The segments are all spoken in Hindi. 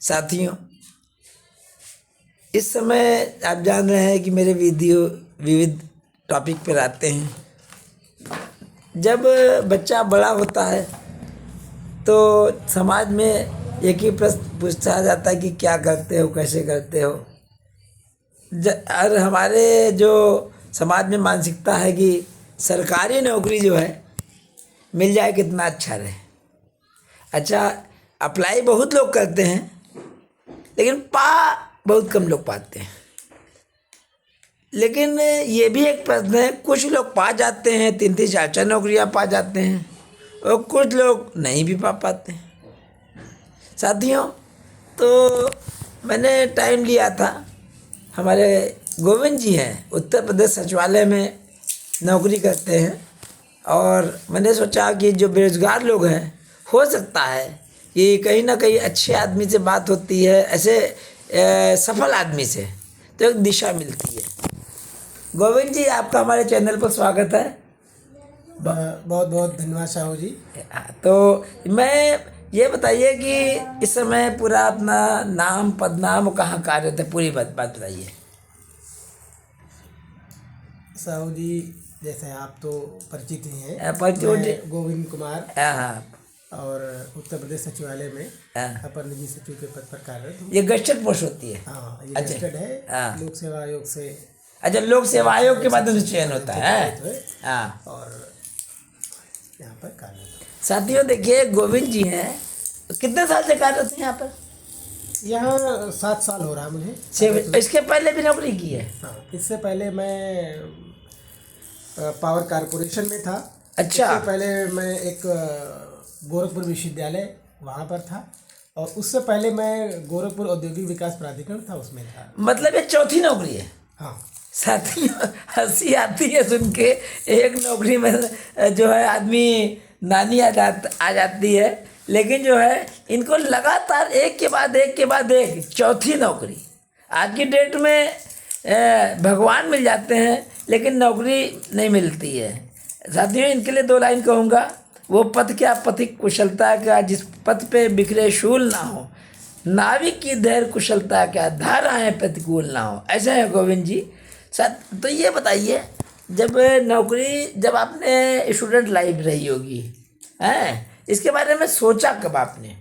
साथियों, इस समय आप जान रहे हैं कि मेरे वीडियो विविध टॉपिक पर आते हैं। जब बच्चा बड़ा होता है तो समाज में एक ही प्रश्न पूछा जाता है कि क्या करते हो, कैसे करते हो। और हमारे जो समाज में मानसिकता है कि सरकारी नौकरी जो है मिल जाए कितना अच्छा रहे। अच्छा, अप्लाई बहुत लोग करते हैं लेकिन बहुत कम लोग पाते हैं। लेकिन ये भी एक प्रश्न है, कुछ लोग पा जाते हैं, 3-3 4-4 नौकरियां पा जाते हैं और कुछ लोग नहीं भी पा पाते हैं। साथियों, तो मैंने टाइम लिया था, हमारे गोविंद जी हैं, उत्तर प्रदेश सचिवालय में नौकरी करते हैं और मैंने सोचा कि जो बेरोजगार लोग हैं, हो सकता है कि कहीं ना कहीं अच्छे आदमी से बात होती है, ऐसे सफल आदमी से, तो एक दिशा मिलती है। गोविंद जी, आपका हमारे चैनल पर स्वागत है। बहुत बहुत धन्यवाद साहू जी। तो मैं ये बताइए कि इस समय पूरा अपना नाम, पदनाम, कहाँ कार्यरत है, पूरी बात बताइए। साहू जी, जैसे आप तो परिचित ही हैं, परिचित। मैं गोविंद कुमार हाँ, और उत्तर प्रदेश सचिवालय में हाँ। अपर निजी सचिव के पद पर कार्यरत हूँ। ये गस्टेड पोस्ट होती है। हाँ, ये अच्छा। गस्टेड है। हाँ। लोक सेवा आयोग से। अच्छा, लोक सेवा आयोग के माध्यम से चयन होता है। चयनित हुए हाँ। और यहाँ पर कार्यरत हूँ। साथियों देखिए, गोविंद जी हैं, कितने साल से कार्यरत हैं यहाँ पर? यहाँ 7 साल हो रहा मुझे। इसके पहले भी नौकरी की है? हाँ, इससे पहले मैं पावर कारपोरेशन में था। अच्छा। इससे पहले मैं एक गोरखपुर विश्वविद्यालय वहाँ पर था और उससे पहले मैं गोरखपुर औद्योगिक विकास प्राधिकरण था, उसमें था। मतलब ये चौथी नौकरी है? हाँ। साथियों, हंसी आती है सुन के। एक नौकरी में जो है आदमी नानी आ जाती है, लेकिन जो है इनको लगातार एक के बाद एक चौथी नौकरी। आज की डेट में भगवान मिल जाते हैं लेकिन नौकरी नहीं मिलती है। साथियों, इनके लिए 2 लाइन कहूँगा। वो पथ क्या पथिक कुशलता क्या, जिस पथ पे बिखरे शूल ना हो, नाविक की धैर्य कुशलता क्या, धाराएं प्रतिकूल ना हो। ऐसे है गोविंद जी। तो ये बताइए, जब आपने स्टूडेंट लाइफ रही होगी हैं, इसके बारे में सोचा कब आपने?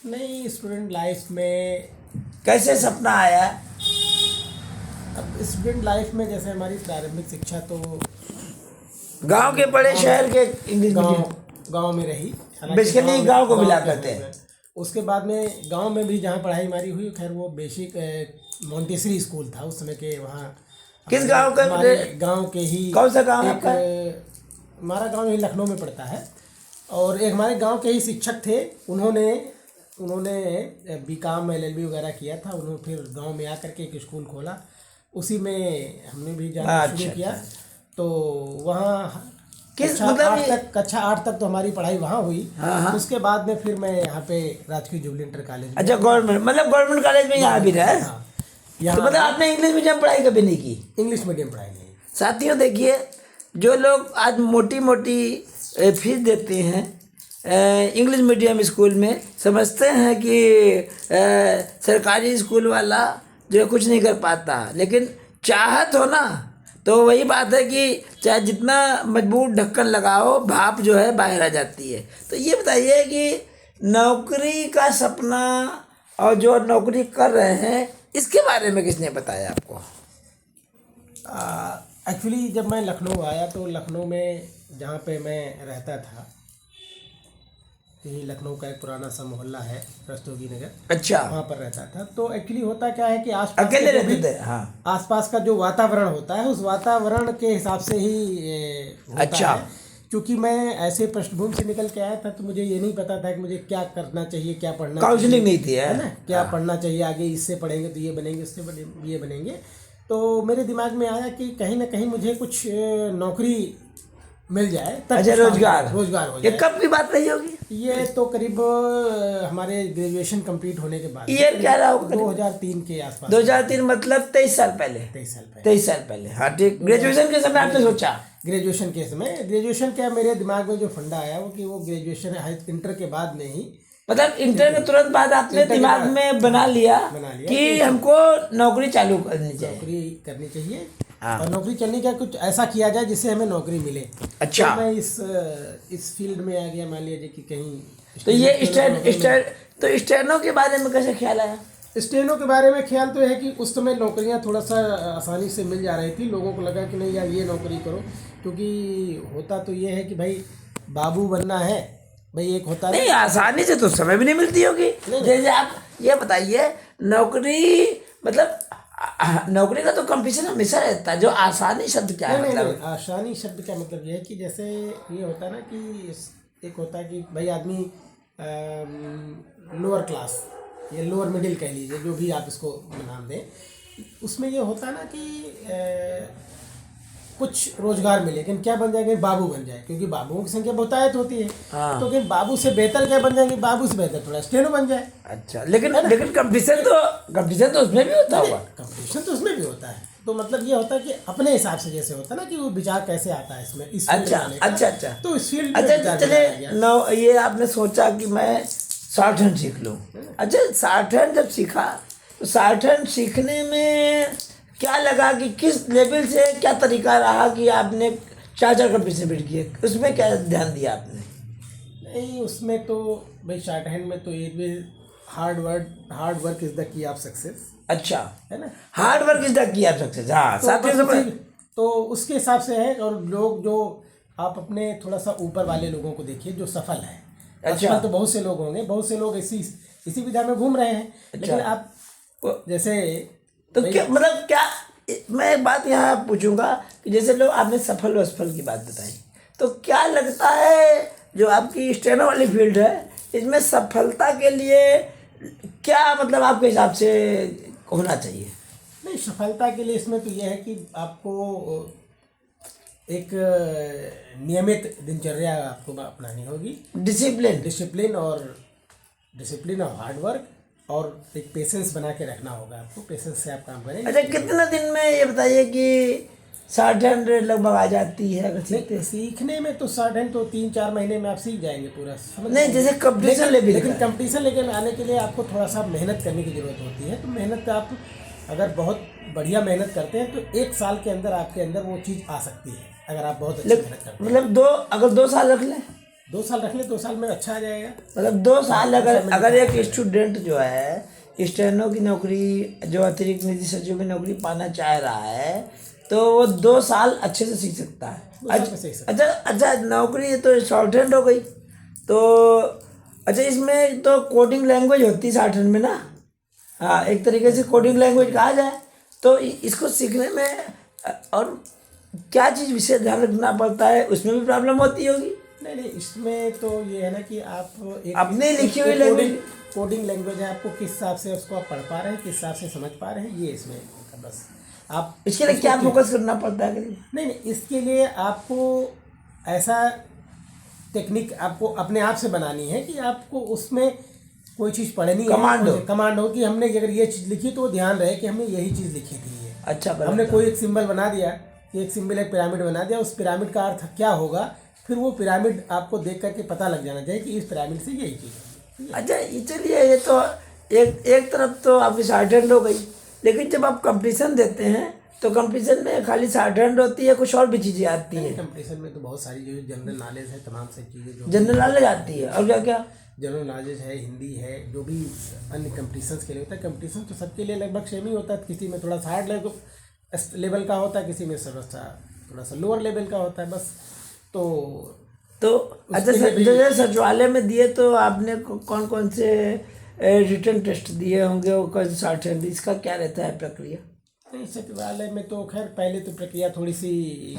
नहीं, स्टूडेंट लाइफ में कैसे सपना आया? अब स्टूडेंट लाइफ में जैसे हमारी प्रारंभिक शिक्षा तो गांव के बड़े शहर के इंग्लिश गांव में रही। बेसिकली गांव को मिला करते हैं। उसके बाद में गांव में भी जहां पढ़ाई हमारी हुई, खैर वो बेसिक मोंटेसरी स्कूल था उस समय के। वहाँ किस गांव का? हमारे गांव के ही। कौन सा गांव आपका? हमारा गांव ही लखनऊ में पड़ता है और एक हमारे गांव के ही शिक्षक थे। उन्होंने बीकॉम LLB वगैरह किया था। उन्होंने फिर गांव में आकर के एक स्कूल खोला, उसी में हमने भी जाना शुरू किया। तो वहाँ कक्षा 8 तक तो हमारी पढ़ाई वहाँ हुई। हाँ। उसके बाद में फिर मैं यहाँ पे राजकीय जुबली इंटर कॉलेज। अच्छा, गवर्नमेंट कॉलेज में यहाँ भी रहे। हाँ। तो मतलब आपने इंग्लिश मीडियम पढ़ाई कभी नहीं की? इंग्लिश मीडियम पढ़ाई नहीं। साथियों देखिए, जो लोग आज मोटी मोटी फीस देते हैं इंग्लिश मीडियम स्कूल में, समझते हैं कि सरकारी स्कूल वाला जो है कुछ नहीं कर पाता। लेकिन चाहत हो ना, तो वही बात है कि चाहे जितना मजबूत ढक्कन लगाओ, भाप जो है बाहर आ जाती है। तो ये बताइए कि नौकरी का सपना और जो नौकरी कर रहे हैं, इसके बारे में किसने बताया आपको? एक्चुअली जब मैं लखनऊ आया तो लखनऊ में जहाँ पे मैं रहता था, यही लखनऊ का एक पुराना सा मोहल्ला है रस्तोगी नगर। अच्छा। वहाँ पर रहता था। तो एक्चुअली होता क्या है कि अकेले रहते थे? हाँ। आसपास का जो वातावरण होता है, उस वातावरण के हिसाब से ही होता अच्छा है। क्योंकि मैं ऐसे पृष्ठभूमि से निकल के आया था तो मुझे ये नहीं पता था कि मुझे क्या करना चाहिए, क्या पढ़ना चाहिए। काउंसलिंग नहीं थी, है ना, क्या पढ़ना चाहिए आगे, इससे पढ़ेंगे तो ये बनेंगे, इससे ये बनेंगे। तो मेरे दिमाग में आया कि कहीं ना कहीं मुझे कुछ नौकरी मिल जाए। अच्छा, रोजगार हो जाए। ये कब की बात रही होगी? ये तो करीब हमारे ग्रेजुएशन कंप्लीट होने के बाद। ईयर क्या रहा होगा? 2003 के आसपास। 2003 मतलब 23 साल पहले। 23 साल पहले। हाँ ठीक। ग्रेजुएशन के समय आपने सोचा? ग्रेजुएशन के समय, ग्रेजुएशन क्या मेरे दिमाग में जो फंडा आया वो कि वो ग्रेजुएशन इंटर के बाद में ही मतलब इंटर के तुरंत बाद आपने इंटर के दिमाग बाद में बना लिया लिया कि हमको नौकरी चालू करनी चाहिए। नौकरी करनी चाहिए हाँ। और नौकरी करने का कुछ ऐसा किया जाए जिससे हमें नौकरी मिले। अच्छा। तो मैं इस फील्ड में आ गया, मान लीजिए कि कहीं तो ये स्टेनो के बारे में कैसे ख्याल आया? स्टेनो के बारे में ख्याल तो है कि उस समय नौकरियां थोड़ा सा आसानी से मिल जा रही थी, लोगों को लगा कि नहीं यार ये नौकरी करो, क्योंकि होता तो ये है कि भाई बाबू बनना है भाई, एक होता नहीं, आसानी से तो समय भी नहीं मिलती होगी। जैसे आप ये बताइए, नौकरी मतलब नौकरी का तो कंपटीशन हमेशा रहता है। जो आसानी शब्द क्या है मतलब? नहीं, आसानी शब्द का मतलब ये है कि जैसे ये होता है ना कि एक होता है कि भाई आदमी लोअर क्लास या लोअर मिडिल कह लीजिए, जो भी आप इसको नाम दें, उसमें ये होता है ना कि कुछ रोजगार मिले, लेकिन क्या बन जाएंगे, बाबू बन जाए, क्योंकि बाबुओं की संख्या बहुतायत होती है। हाँ। तो फिर बाबू से बेहतर क्या बन जाएंगे, बाबू से बेहतर थोड़ा स्टेनो बन जाए। अच्छा, लेकिन कंपटीशन तो उसमें भी होता होगा। कंपटीशन तो उसमें भी होता है, तो मतलब ये होता है कि अपने हिसाब से जैसे होता है ना कि वो विचार कैसे आता है इसमें, इस फील्ड अच्छा में आने का। अच्छा। तो इस फील्ड में अच्छा विचार चलिए, बनाया गया। नौ ये आपने सोचा कि मैं शॉर्ट हैंड सीख लूँ। अच्छा, शॉर्ट हैंड जब सीखा तो शॉर्ट हैंड सीखने में क्या लगा कि किस लेवल से क्या तरीका रहा कि आपने 4 कंपटीशन बीट किए, उसमें क्या ध्यान दिया आपने? नहीं, उसमें तो भाई शॉर्ट हैंड में तो ये भी hard work is the key of success, अच्छा, है ना। Hard work is the key of success. हाँ, तो साथियों बस समझ। तो उसके हिसाब से है। और लोग जो आप अपने थोड़ा सा ऊपर वाले लोगों को देखिए जो सफल है, अच्छा। सफल तो बहुत से लोग होंगे, बहुत से लोग इसी विधा में घूम रहे हैं। लेकिन आप जैसे तो क्या मतलब, क्या मैं एक बात यहाँ पूछूंगा कि जैसे लोग आपने सफल व असफल की बात बताई, तो क्या लगता है जो आपकी स्टेनो वाली फील्ड है, इसमें सफलता के लिए क्या मतलब आपके हिसाब से होना चाहिए? नहीं, सफलता के लिए इसमें तो यह है कि आपको एक नियमित दिनचर्या आपको अपनानी होगी, डिसिप्लिन डिसिप्लिन और हार्ड वर्क, और एक पेशेंस बना के रखना होगा आपको। पेशेंस से आप काम करेंगे। अच्छा, कितने दिन में ये बताइए कि शॉर्ट हैंड लगभग आ जाती है अगर सीखते हैं? सीखने में तो शॉर्ट हैंड तो 3-4 महीने में आप सीख जाएंगे पूरा, समझ नहीं, जैसे कंपटीशन लेकिन कंपटीशन लेकिन आने के लिए आपको थोड़ा सा मेहनत करने की जरूरत होती है। तो मेहनत आप अगर बहुत बढ़िया मेहनत करते हैं तो 1 साल के अंदर आपके अंदर वो चीज़ आ सकती है, अगर आप बहुत अच्छी मेहनत करते हैं। मतलब अगर 2 साल रख लें, 2 साल रख ले, 2 साल में अच्छा आ जाएगा। मतलब 2 साल अगर एक स्टूडेंट जो है स्टेनो की नौकरी, जो अतिरिक्त निधि सचिव की नौकरी पाना चाह रहा है, तो वो 2 साल अच्छे से सीख सकता है। 2 साल में सीख सकता है। अच्छा, नौकरी तो शॉर्ट हैंड हो गई, तो अच्छा इसमें तो कोडिंग लैंग्वेज होती है शॉर्ट हैंड में ना। हाँ, एक तरीके से कोडिंग लैंग्वेज कहा जाए। तो इसको सीखने में और क्या चीज़ विशेष ध्यान रखना पड़ता है, उसमें भी प्रॉब्लम होती होगी? नहीं, इसमें तो ये है ना कि आप अपने लिखी हुई लैंग्वेज, कोडिंग लैंग्वेज है, आपको किस हिसाब से उसको आप पढ़ पा रहे हैं, किस हिसाब से समझ पा रहे हैं, ये इसमें बस आप इसके लिए क्या फोकस करना पड़ता है? नहीं, इसके लिए आपको ऐसा टेक्निक आपको अपने आप से बनानी है कि आपको उसमें कोई चीज़ पढ़नी है, कमांड हो कि हमने अगर ये चीज़ लिखी तो ध्यान रहे कि हमने यही चीज़ लिखी थी। ये अच्छा, हमने कोई एक सिंबल बना दिया कि एक पिरामिड बना दिया, उस पिरामिड का अर्थ क्या होगा, फिर वो पिरामिड आपको देख करके पता लग जाना चाहिए कि इस पिरामिड से यही चीज़ है। अच्छा, ये चलिए, ये तो एक तरफ तो आपकी शॉर्ट हैंड हो गई, लेकिन जब आप कंपटीशन देते हैं तो कंपटीशन में खाली शॉर्ट हैंड होती है, कुछ और भी चीज़ें आती हैं? कंपटीशन में तो बहुत सारी जो जनरल नॉलेज है, तमाम से चीज़ें जो जनरल नॉलेज आती है, और क्या क्या? जनरल नॉलेज है, हिंदी है, जो भी अन्य कंपटीशंस के लिए होता है। कंपटीशन तो सबके लिए लगभग सेम ही होता है, किसी में थोड़ा सा हार्ड लेवल का होता है, किसी में थोड़ा सा लोअर लेवल का होता है, बस। तो अच्छा, जैसे सचिवालय में दिए तो आपने कौन कौन से रिटन टेस्ट दिए होंगे और कौन से शॉर्ट हैंड, इसका क्या रहता है प्रक्रिया? नहीं, सचिवालय में तो खैर पहले तो प्रक्रिया थोड़ी सी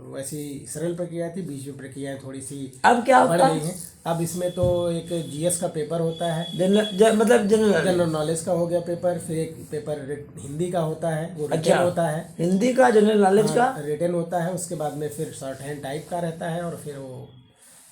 वैसी सरल प्रक्रिया थी, बीच में प्रक्रिया थोड़ी सी अब क्या होता है? अब इसमें तो एक जीएस का पेपर होता है, जनरल नॉलेज का हो गया पेपर, फिर एक पेपर हिंदी का होता है, वो रिटन अच्छा होता है, हिंदी का जनरल नॉलेज का रिटन होता है। उसके बाद में फिर शॉर्ट हैंड टाइप का रहता है, और फिर वो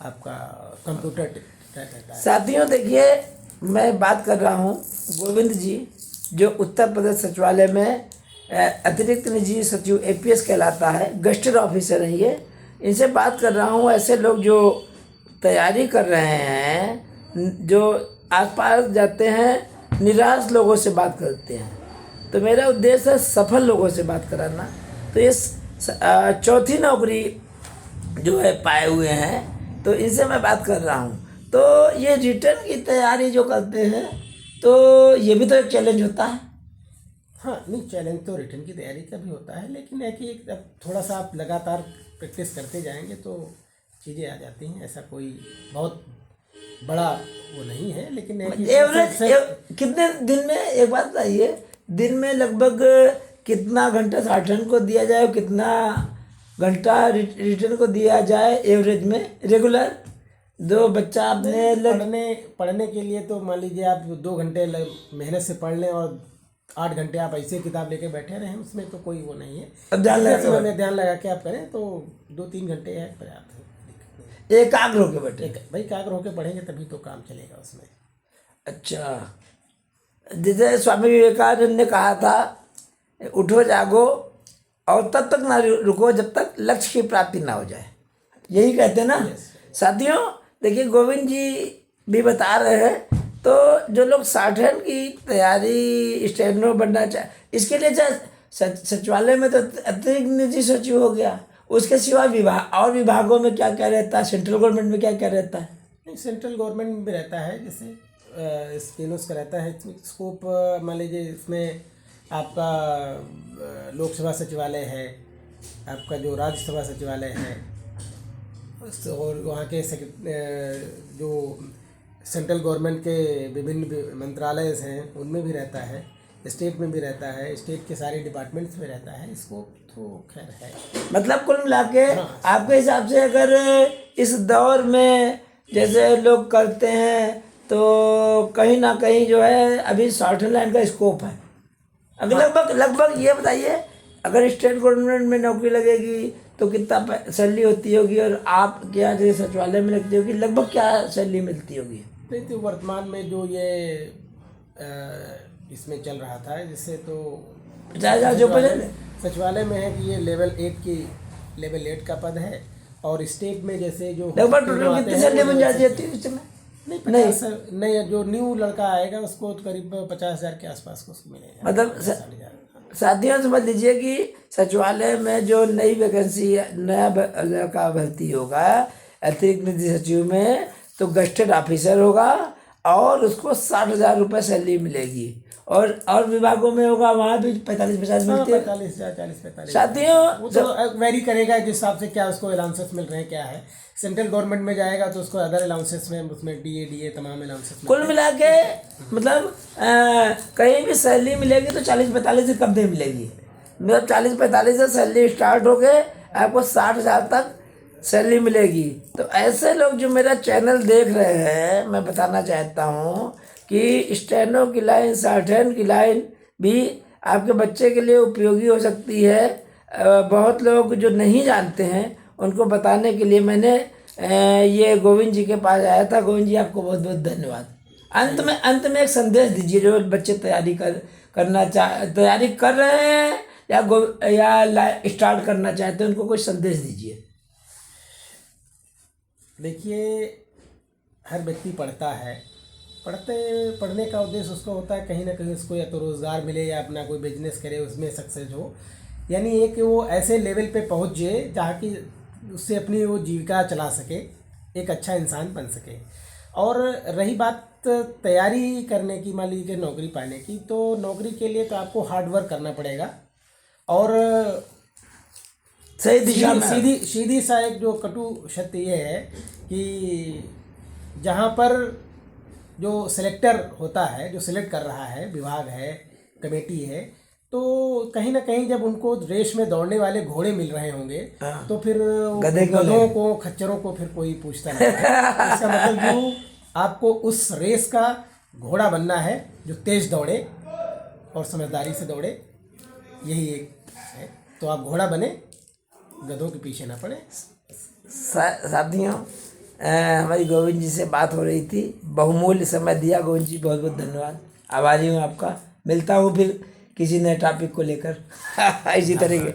आपका कंप्यूटर रहता है। साथियों देखिए, मैं बात कर रहा हूँ गोविंद जी, जो उत्तर प्रदेश सचिवालय में अतिरिक्त निजी सचिव APS कहलाता है, गस्टेड ऑफिसर है ये। इनसे बात कर रहा हूँ। ऐसे लोग जो तैयारी कर रहे हैं जो आसपास जाते हैं निराश लोगों से बात करते हैं। तो मेरा उद्देश्य है सफल लोगों से बात कराना। तो ये चौथी नौकरी जो है पाए हुए हैं, तो इनसे मैं बात कर रहा हूँ। तो ये रिटर्न की तैयारी जो करते हैं, तो ये भी तो एक चैलेंज होता है। हाँ, नहीं, चैलेंज तो रिटर्न की तैयारी का भी होता है, लेकिन है कि अब थोड़ा सा आप लगातार प्रैक्टिस करते जाएंगे तो चीज़ें आ जाती हैं। ऐसा कोई बहुत बड़ा वो नहीं है, लेकिन है कि एवरेज कितने दिन में, एक बात बताइए, दिन में लगभग कितना घंटा साधन को दिया जाए और कितना घंटा रिटर्न को दिया जाए एवरेज में रेगुलर? जो बच्चा आपने पढ़ने के लिए तो मान लीजिए आप 2 घंटे मेहनत से पढ़ लें और 8 घंटे आप ऐसे किताब लेके बैठे रहें, उसमें तो कोई वो नहीं है। अब ध्यान लगा के आप करें तो 2-3 घंटे है पर्याप्त है। एकाग्र होके बैठे। भाई एकाग्र होके पढ़ेंगे तभी तो काम चलेगा उसमें। अच्छा, जैसे स्वामी विवेकानंद ने कहा था, उठो जागो और तब तक ना रुको जब तक लक्ष्य की प्राप्ति ना हो जाए, यही कहते हैं ना। साथियों देखिए, गोविंद जी भी बता रहे हैं, तो जो लोग साठन की तैयारी स्टेनो बनना चाहे, इसके लिए सचिवालय में तो अतिरिक्त निधि सचिव हो गया, उसके सिवा विभाग और विभागों में क्या क्या रहता है, सेंट्रल गवर्नमेंट में क्या क्या रहता है? नहीं, सेंट्रल गवर्नमेंट में भी रहता है, जैसे स्टेनोस का रहता है स्कोप। मान लीजिए इसमें आपका लोकसभा सचिवालय है, आपका जो राज्यसभा सचिवालय है, और वहाँ के जो सेंट्रल गवर्नमेंट के विभिन्न मंत्रालय हैं उनमें भी रहता है, स्टेट में भी रहता है, स्टेट के सारे डिपार्टमेंट्स में रहता है। इसको तो खैर है, मतलब कुल मिला के आपके हिसाब से अगर इस दौर में जैसे लोग करते हैं, तो कहीं ना कहीं जो है अभी शॉर्टहैंड लाइन का स्कोप है। अगर लगभग ये बताइए, अगर स्टेट गवर्नमेंट में नौकरी लगेगी तो कितना सैलरी होती होगी, और आप क्या जैसे सचिवालय में लगती होगी, लगभग क्या सैलरी मिलती होगी? नहीं, तो वर्तमान में जो ये इसमें चल रहा था, जिससे तो 50,000 जो पहले सचिवालय में है कि ये लेवल 8 का पद है, और स्टेट में जैसे जो लगभग टोटल कितनी सैलरी बन जाती है इसमें? नहीं, जो न्यू लड़का आएगा उसको करीब 50,000 के आसपास को उसको मिलेगा। मतलब साथियों समझ लीजिए कि सचिवालय में जो नई वैकेंसी, नया लड़का भर्ती होगा अतिरिक्त निधि सचिव में, तो गस्टेड ऑफिसर होगा और उसको 60,000 रुपये सैलरी मिलेगी, और विभागों में होगा वहाँ भी 45-50 मिलती है। 40-45 साथियों वो तो वेरी करेगा जिस हिसाब से क्या उसको अलाउंसेस मिल रहे हैं, क्या है। सेंट्रल गवर्नमेंट में जाएगा तो उसको अदर अलाउंसेस में, उसमें डीए तमाम अलाउंसेस कुल मिला के मतलब कहीं भी सैलरी मिलेगी तो 40-45 से कम नहीं मिलेगी। मतलब 40-45 से सैलरी स्टार्ट हो गए, आपको 60,000 तक सैलरी मिलेगी। तो ऐसे लोग जो मेरा चैनल देख रहे हैं, मैं बताना चाहता हूँ कि स्टेनो की लाइन, शॉर्टहैंड की लाइन भी आपके बच्चे के लिए उपयोगी हो सकती है। बहुत लोग जो नहीं जानते हैं उनको बताने के लिए मैंने ये गोविंद जी के पास आया था। गोविंद जी, आपको बहुत बहुत धन्यवाद। अंत में एक संदेश दीजिए, जो बच्चे तैयारी कर रहे हैं या स्टार्ट करना चाहते हैं, उनको कोई संदेश दीजिए। देखिए, हर व्यक्ति पढ़ता है, पढ़ने का उद्देश्य उसका होता है कहीं ना कहीं उसको या तो रोज़गार मिले या अपना कोई बिजनेस करे, उसमें सक्सेस हो, यानी ये कि वो ऐसे लेवल पे पहुंच जाए जहाँ कि उससे अपनी वो जीविका चला सके, एक अच्छा इंसान बन सके। और रही बात तैयारी करने की, मान लीजिए नौकरी पाने की, तो नौकरी के लिए तो आपको हार्ड वर्क करना पड़ेगा, और सही दिशा में सीधी सा एक जो कटु सत्य ये है कि जहाँ पर जो सिलेक्टर होता है, जो सिलेक्ट कर रहा है, विभाग है, कमेटी है, तो कहीं ना कहीं जब उनको रेस में दौड़ने वाले घोड़े मिल रहे होंगे, तो फिर गधों को, खच्चरों को फिर कोई पूछता नहीं है। इसका मतलब आपको उस रेस का घोड़ा बनना है जो तेज दौड़े और समझदारी से दौड़े, यही एक है। तो आप घोड़ा बने, गधों के पीछे ना पड़े। साथियों, हमारी गोविंद जी से बात हो रही थी, बहुमूल्य समय दिया गोविंद जी, बहुत बहुत धन्यवाद, आभारी हूँ आपका। मिलता हूँ फिर किसी नए टॉपिक को लेकर इसी तरीके।